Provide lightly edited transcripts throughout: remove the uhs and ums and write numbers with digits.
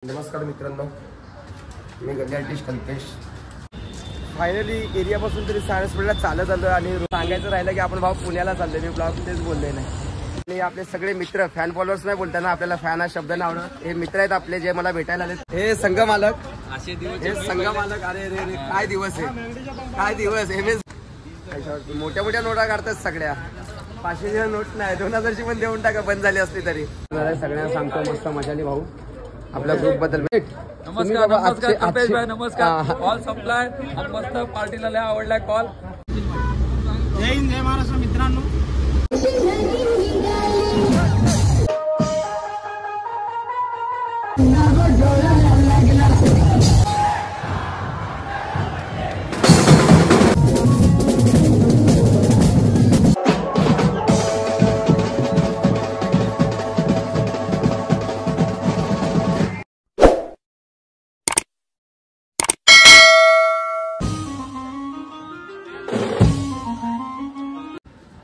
नमस्कार मित्रांनो, मी गल्ल्याटिश कल्पेश. फायनली एरियापासून तरी सायन्स स्पीडला चालत आलो आणि सांगायचं राहिलं की आपण भाऊ पुण्याला चालले. मी ब्लॉग तेच बोलले नाही. आणि आपले सगळे मित्र फॅन फॉलोअर्स नाही बोलताना आपल्याला फॅन हा शब्द नाही आवडत. हे मित्र आहेत आपले जे मला भेटायला आले. हे संघ मालक, हे संघ मालक. अरे रे रे काय दिवस आहे, काय दिवस. मोठ्या मोठ्या नोटा काढतात सगळ्या. 500ची नोट नाही, 2000ची पण देऊन टाका बंद झाली असली तरी. सगळ्यांना सांगतो मस्त मजाली भाऊ आपल्या ग्रुप बद्दल. नमस्कार नमस्कार कल्पेश भाई, नमस्कार. कॉल संपलाय, मस्त पार्टीला लय आवडलाय कॉल. जय हिंद, जय महाराष्ट्र मित्रांनो.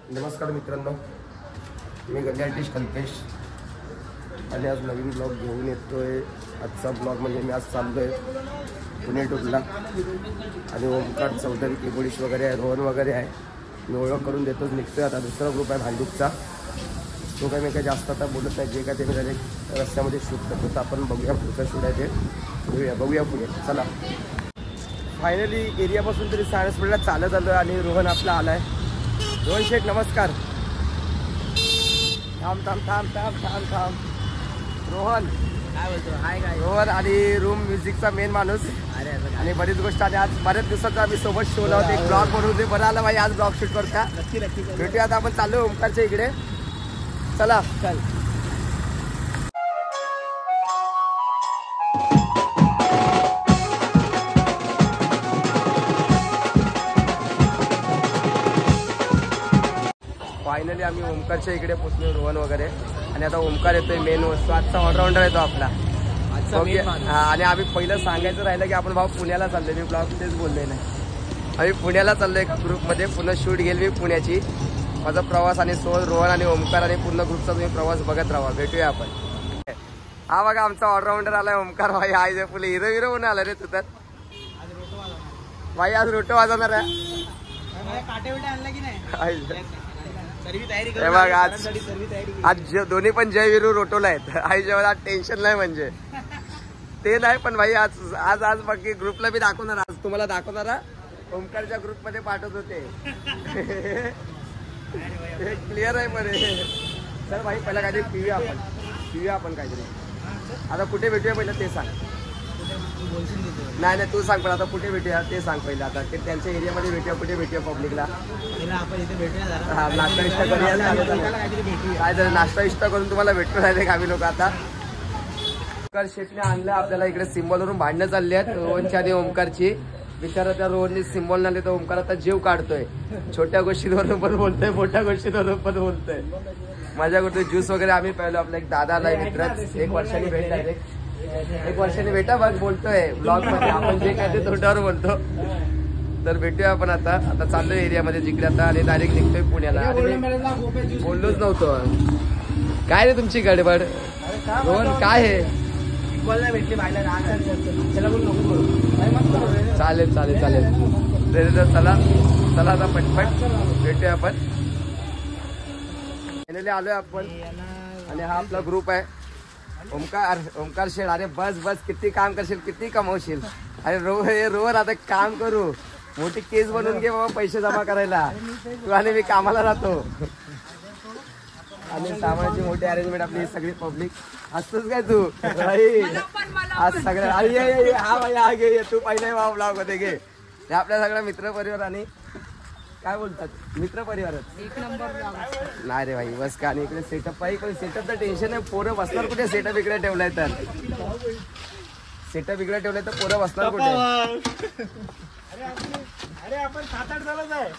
नमस्कार मित्रांनो, मी गल्ल्याटिश कल्पेश आणि आज नवीन ब्लॉग घेऊन येतोय. आजचा ब्लॉग म्हणजे मी आज चाललो आहे पुणे टूरला आणि ओमकार चौधरी केबोडीश वगैरे आहे, रोहन वगैरे आहे. मी ओळख करून देतोच निघतोय. आता दुसरा ग्रुप आहे भांडूपचा. तो काय मी काय जास्त आता बोलत नाही. जे काय ते मी डायरेक्ट रस्त्यामध्ये शूट करतो. तर आपण बघूया पुढचं शूट आहे ते बघूया पुढे. चला. फायनली एरियापासून तरी सायन्स स्पीडला चालत आलो आणि रोहन आपला आलाय. रोहन शेठ नमस्कार. थांब थांब थांब थांब थांब थांब. रोहन काय बोलतो? हाय काय रोहन आणि रूम म्युझिकचा मेन माणूस. अरे आणि बरीच गोष्ट. आणि आज बऱ्याच दिवसाचा आम्ही सोबत शोला होते. एक ब्लॉग बनवून दे. बरं आला भाई आज ब्लॉग शूट करता. नक्की नक्की भेटूया. आता आपण चालू ओमकारच्या इकडे. चला चल. फायनली आम्ही ओमकारच्या इकडे पोचलो, रोहन वगैरे. आणि आता ओमकार येतोय मेन वस्तू. आजचा ऑलराऊंडर येतो आपला. आणि आम्ही पहिलं सांगायचं राहिलं की आपण भाऊ पुण्याला चाललोय. मी ब्लॉग तेच बोलले नाही. आम्ही पुण्याला चाललोय ग्रुपमध्ये. पूर्ण शूट घेईल मी पुण्याची. माझा प्रवास आणि रोहन आणि ओमकार आणि पूर्ण ग्रुपचा तुम्ही प्रवास बघत राहा. भेटूया आपण. हा बघा आमचा ऑलराऊंडर आलाय ओमकार भाई. आय फुले हिरो हिरो म्हणून आला रे तू तर. भाई आज रोटो वाजवणार आहे. बघ आज दोन्ही पण जय विरू रोटोला आहेत. आई जेव्हा आज टेन्शन नाही म्हणजे ते नाही. पण भाई आज आज आज बाकी ग्रुपला बी दाखवणार. आज तुम्हाला दाखवणारा ओमकारच्या ग्रुप मध्ये पाठवत होते. क्लिअर आहे पण. सर भाई पहिला काहीतरी पिऊया आपण काहीतरी. आता कुठे भेटूया पहिलं ते सांग. नाही नाही तू सांग. पण आता कुठे भेटूया ते सांग पहिलं. आता ते त्यांच्या एरियामध्ये भेटूया. कुठे भेटूया पब्लिकला? हा नाश्ता इष्टा करूया. काय झालं नाश्ता इष्टा करून तुम्हाला भेटून राहिले आम्ही लोक. आता ओमकार शेठने आणलं आपल्याला इकडे. सिम्बॉलवरून भांडणं चालली आहेत रोहनची आणि ओमकारची. बिचारा त्या रोहनने सिम्बॉल नाही तर ओमकार आता जीव काढतोय. छोट्या गोष्टींवरून पण बोलतोय, मोठ्या गोष्टींवरून पण बोलतोय. मजा करतोय. ज्यूस वगैरे आम्ही पाहिलो. आपला एक दादा आलाय मित्र. 1 वर्षांनी भेट डायरेक्ट. 1 वर्षांनी भेटा बघ बोलतोय ब्लॉग मध्ये. आपण जे काय ते तोंडावर बोलतो. तर भेटूया आपण. आता चाललोय एरियामध्ये जिकडे आता. आणि डायरेक्ट निघतोय पुण्याला. बोललोच नव्हतो. काय रे तुमची गडबड रोहन? काय आहे? चालेल चालेल चालेल. चला चला आता पटपट भेटूया आपण. आलोय आपण. आणि हा आपला ग्रुप आहे. ओमकार शेठ. अरे बस बस. किती काम करशील, किती कमवशील. अरे रोहन आता काम करू. मोठी केस बनवून घे बाबा पैसे जमा करायला. तू आणि मी कामाला राहतो. आणि सामानाची मोठी अरेंजमेंट आपली सगळी पब्लिक. असतोच काय तू आज सगळ्या. हा भाई हा घे. तू पहिला वा ब्लॉग होते घे. हे आपल्या सगळ्या मित्र परिवार आणि काय बोलतात मित्र परिवारच नाही रे भाई. बस का. आणि इकडे सेटअप पाहिजे. पण सेटअपचं टेन्शन आहे. पोरं बसणार कुठे? सेटअप इकडे ठेवलाय तर. सेटअप इकडे ठेवलाय तर पोरं बसणार कुठे? अरे आपण 7-8 जणच आहे.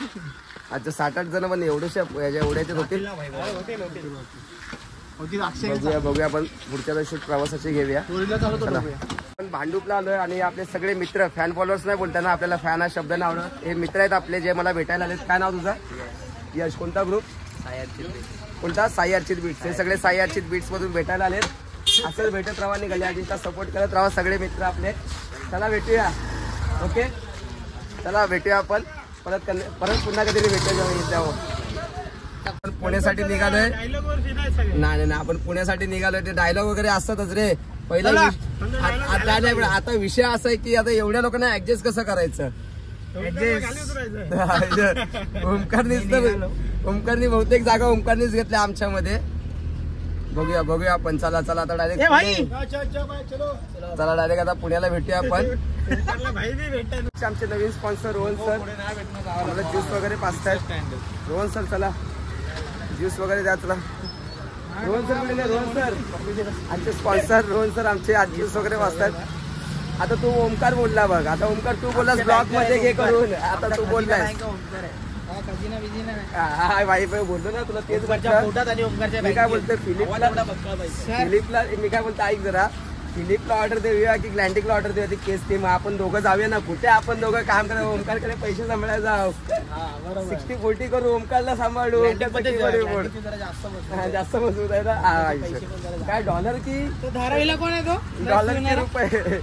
अच्छा 7-8 जण. पण एवढ्याच्या एवढ्याचे होतील. बघूया आपण पुढच्या शूट प्रवासाची घेऊया. आपण भांडूपला आलोय आणि आपले सगळे मित्र फॅन फॉलोअर्स नाही बोलताना आपल्याला फॅन हा शब्द नाही आवडत. हे मित्र आहेत आपले जे मला भेटायला आलेत. काय नाव तुझं? यश. कोणता ग्रुप? कोणता? साई अर्चित बीट्स. हे सगळे साई अर्चित बीट्स मधून भेटायला आलेत. असंच भेटत राहा आणि गलियाजीचा सपोर्ट करत राहा सगळे मित्र आपले. चला भेटूया. ओके चला भेटूया आपण परत पुन्हा कधीतरी भेटूया. आपण पुण्यासाठी निघालोय. नाही आपण पुण्यासाठी निघालोय. ते डायलॉग वगैरे असतातच रे पहिला. आता विषय असा आहे की आता एवढ्या लोकांना ऍडजस्ट कसं करायचं. ओमकारनी बहुतेक जागा ओमकारनीच घेतल्या आमच्यामध्ये. बघूया आपण. चला आता डायरेक्ट आता पुण्याला भेटूया आपण. आमचे नवीन स्पॉन्सर रोहन सर आम्हाला ज्यूस वगैरे पाचतायत. रोहन सर चला ज्यूस वगैरे द्या. चला रोहन सर मिळले. रोहन सर आमचे स्पॉन्सर. रोहन सर आमचे आज ज्यूस वगैरे वाचतात. आता तू ओमकार बोलला बघ. आता ओमकार तू बोललास ब्लॉग मध्ये घे करून. आता तू बोललाय भाई बोललो ना तुला तेच. मी काय बोलतोय फिलिपला मी काय बोलतो ऐक जरा. फिलिपला ऑर्डर देऊया की ग्लँटिकला ऑर्डर देऊया ती केस टीम. आपण दोघं जाऊया ना. कुठे आपण दोघं काम करा. ओमकारकडे पैसे सांभाळायला जाऊ. 60-40 करू. ओमकारला सांभाळू. जास्त मजबूत आहे ना. काय डॉलर की धारावीला कोण आहे तो. डॉलर की रुपये.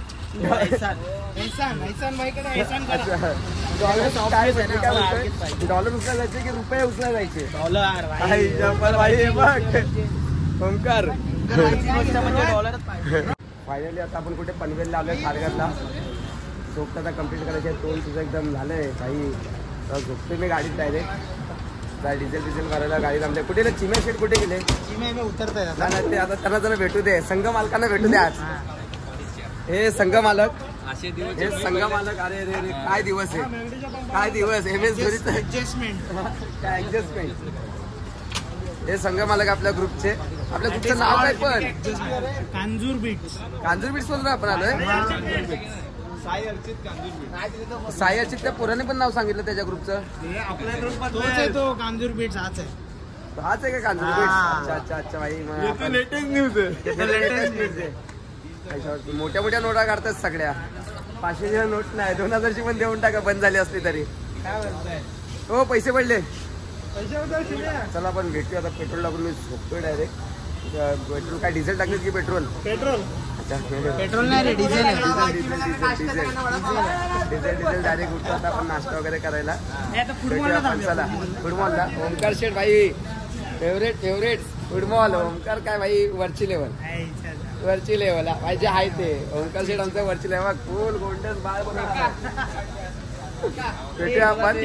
डॉलर उचला जायचे की रुपये उचला जायचे. ओमकार फायनली आता आपण कुठे पनवेलला आलोय. खारघरला झोपता आता कम्प्लीट करायचे. टोल तुझं एकदम झालंय काही. झोपते मी गाडीत डायरेक्ट. डिझेल करायला गाडी थांबले. कुठे चिमे शेट कुठे गेले. उतरताय ते आता त्यांना जरा भेटू दे. संघ मालकांना भेटू दे आज. हे संघ मालक. हे संघ मालक. अरे रे रे काय दिवस आहे. काय दिवस. MS धोनीचं काय ऍडजस्टमेंट. हे संघ मालक आपल्या ग्रुपचे. आपल्या ग्रुपचं नाव काय पण कांजूर बीट्स बोलतो आपण आलोय. साई अर्चित त्या पोराने पण नाव सांगितलं त्याच्या ग्रुपचं. आपल्या ग्रुप तो कांजूर बीट्स हाच आहे का कांजूर बीट्स. अच्छा भाई लेटेस्ट न्यूज आहे. मोठ्या नोटा काढतात सगळ्या. 500ची नोट नाही 2000ची पण देऊन टाका बंद झाली असली तरी. हो पैसे पडले. चला आपण भेटूया आता. पेट्रोल टाकून मी झोपतोय डायरेक्ट. पेट्रोल काय डिझेल टाकले की पेट्रोल. पेट्रोल नाही रे डिझेल डिझेल डायरेक्ट उठतो. आता आपण नाश्ता वगैरे करायला चला. फुटबॉलला ओमकार शेठ भाई फेवरेट फुटबॉल. ओमकार काय भाई वरची लेवल पाहिजे आहे ते. ओमकार शेठ आमचं वरची लेवल फुल गोल्डन बाळ बनवणार. भेटूया आपण.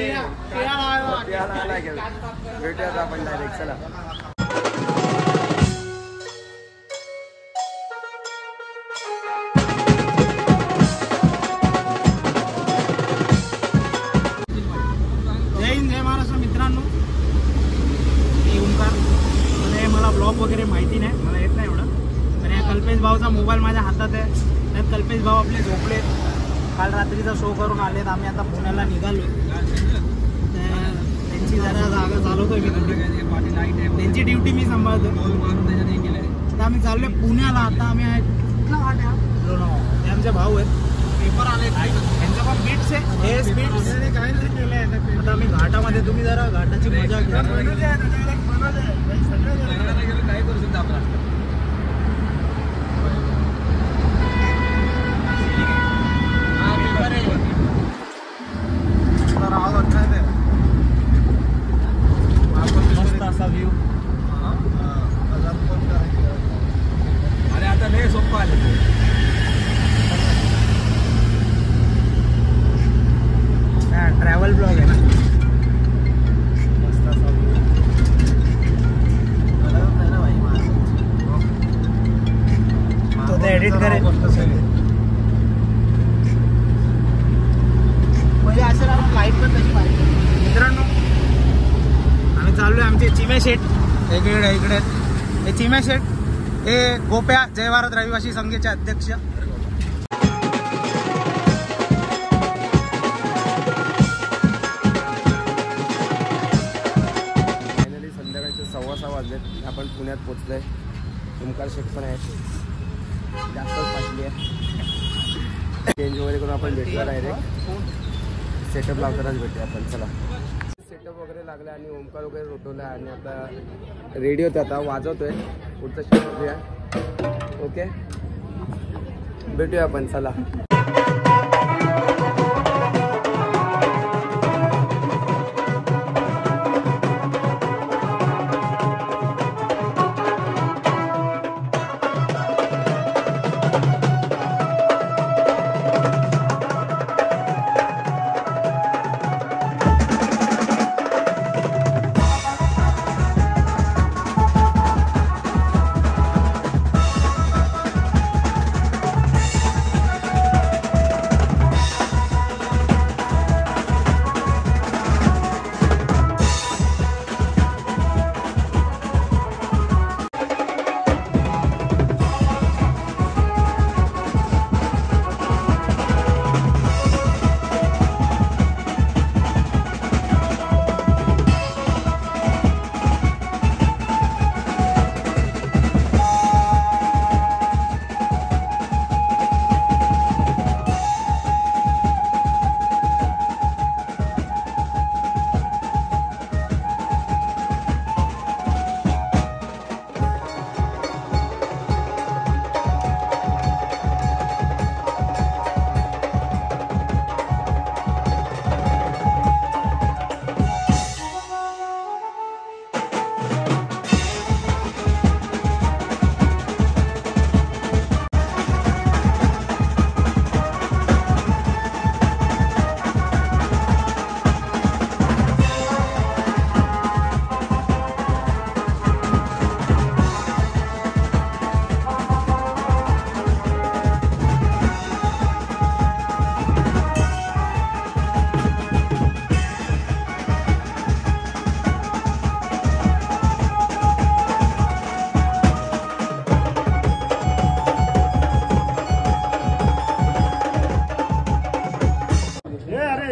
भेटूया आपण डायरेक्ट. चला जय महाराष्ट्र मित्रांनो. मी ओमकार. मला ब्लॉग वगैरे माहिती नाही. मला येत नाही एवढं. तर या कल्पेश भाऊचा मोबाईल माझ्या हातात आहे. त्यात कल्पेश भाऊ आपले झोपले. काल रात्रीचा शो करून आलेत. आम्ही आता पुण्याला निघालो. त्यांची जरा जागा चालवतोय मी. त्यांची ड्युटी मी सांभाळतो. आता आम्ही चाललोय पुण्याला. आता आम्ही आहे ते आमचे भाऊ आहेत. पेपर आले त्यांचं पण बीट्स आहे. हे बीट्स काय नाही केलंय. आता आम्ही घाटामध्ये. तुम्ही जरा घाटाची मजा घ्या. काय करू शकतो आपण. मस्त असा व्ह्यू. अरे आता लय सोपं आले. ट्रॅव्हल ब्लॉग आहे ना. मस्त असा व्ह्यू. तो ते एडिट करेल म्हणजे असं लाईट पण तशी पाहिजे. मित्रांनो आम्ही चाललोय. आमचे चिमे शेठ इकडे हे चिमे शेठ. हे गोप्या जय भारत रहिवासी संघाचे अध्यक्ष. फायनली संध्याकाळचे 6:15 वाजलेत. आपण पुण्यात पोचलोय. ओमकार शेठ पण आहे. जास्तच पाठली आहे. चेंज वगैरे करून आपण भेटूया डायरेक्ट. सेटअप लावतानाच भेटूया आपण. चला सेटअप वगैरे लागला आणि ओमकार वगैरे रोटवला आणि आता रेडी होता. आता वाजवतोय. पुढचा शूट करूया. ओके भेटूया आपण चला.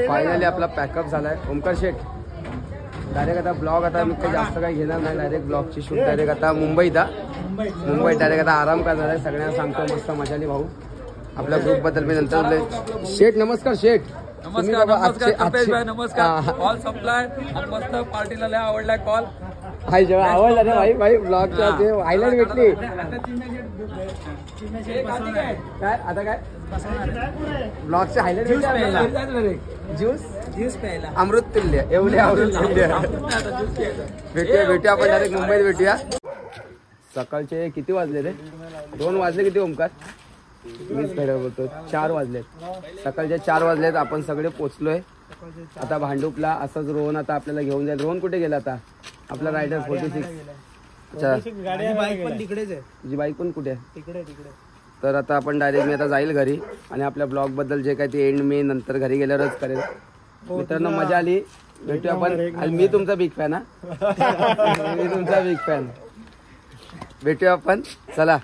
फायनली आपला पॅकअप झालाय. ओमकार शेठ डायरेक्ट आता ब्लॉग आता मी काही जास्त काही घेणार नाही. डायरेक्ट ब्लॉगची शूट डायरेक्ट आता मुंबईत डायरेक्ट आता आराम करणार आहे. सगळ्यांना सांगतो मस्त मजाली भाऊ. आपल्या ग्रुप बद्दल मी नंतर. शेठ नमस्कार. शेठ नमस्कार कल्पेश भाई. नमस्कार. कॉल संपलाय. मस्त पार्टीला लय आवडलाय कॉल. हाय जेव्हा आवडला ना भाई ब्लॉगच्या ते हायलाइट भेटली. काय आता काय ब्लॉगचे हायलाइट भेटले. ज्यूस प्यायला अमृत तुल्य एवढे अमृत तुल्य. भेटूया आपण डायरेक्ट मुंबईत भेटूया. सकाळचे किती वाजले रे? 2 वाजले. किती ओमकार? मीच खरं बोलतो 4 वाजलेत. सकाळचे 4 वाजलेत. आपण सगळे पोचलोय आता भांडूपला. असंच रोहन आता आपल्याला घेऊन जाईल. रोहन कुठे गेला आता? आपला रायडर 46. बाईक पण तिकडेच आहे. तुझी बाईक पण कुठे आहे? तिकडे. तर आता आपण डायरेक्ट मी आता जाईल घरी आणि आपल्या ब्लॉग बद्दल जे काय ते एंड मी नंतर घरी गेल्यावरच करेल. मित्रांनो मजा आली. भेटूया आपण. मी तुमचा बिग फॅन. मी तुमचा बिग फॅन. भेटूया आपण. चला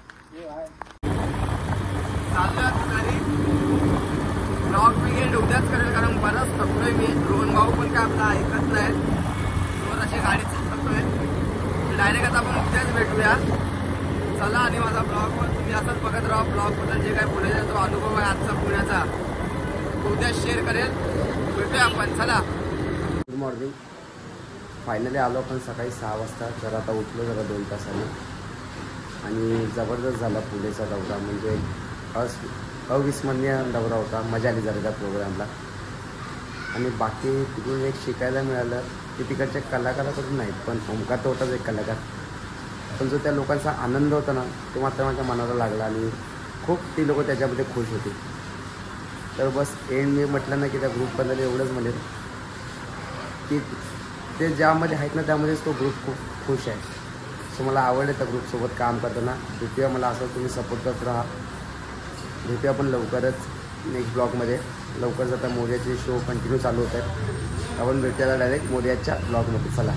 ब्लॉग मी उद्याच करेल कारण बरंच थकलोय मी. रोहन भाऊ पण काय आपला ऐकत नाही. अशी गाडी चालवतोय. डायरेक्ट आता आपण उद्याच भेटूया. चला आणि माझा ब्लॉगवर तुम्ही असंच बघत राहा. ब्लॉगबद्दल जे काही पुण्याचा जो अनुभव आहे आजचा पुण्याचा तो उद्या शेअर करेल. भेटूया आपण. चला. Good morning. फायनली आलो आपण सकाळी 6 वाजता. जरा आता उठलो जरा 2 तासाने आणि जबरदस्त झाला पुण्याचा दौरा. म्हणजे अविस्मरणीय दौरा होता. मजा आली जरा त्या प्रोग्रामला. आणि बाकी तिकडून एक शिकायला मिळालं की तिकडच्या कलाकाराकडून नाही पण ओमकार तो होताच एक कलाकार. पण जो त्या लोकांचा आनंद होता ना तो मात्र माझ्या मनाला लागला आणि खूप ती लोकं त्याच्यामध्ये खुश होती. तर बस एंड मी म्हटलं ना की त्या ग्रुपबद्दल एवढंच म्हणेल की ते ज्यामध्ये आहेत ना त्यामध्येच तो ग्रुप खूप खुश आहे. सो मला आवडलं त्या ग्रुपसोबत काम करताना. भेटूया. मला असं तुम्ही सपोर्ट करत राहा. भेटूया आपण लवकरच नेक्स्ट ब्लॉगमध्ये. लवकरच आता मोर्याचे शो कंटिन्यू चालू होत आहेत. आपण भेटूया डायरेक्ट मोर्याच्या ब्लॉगमध्ये. चला.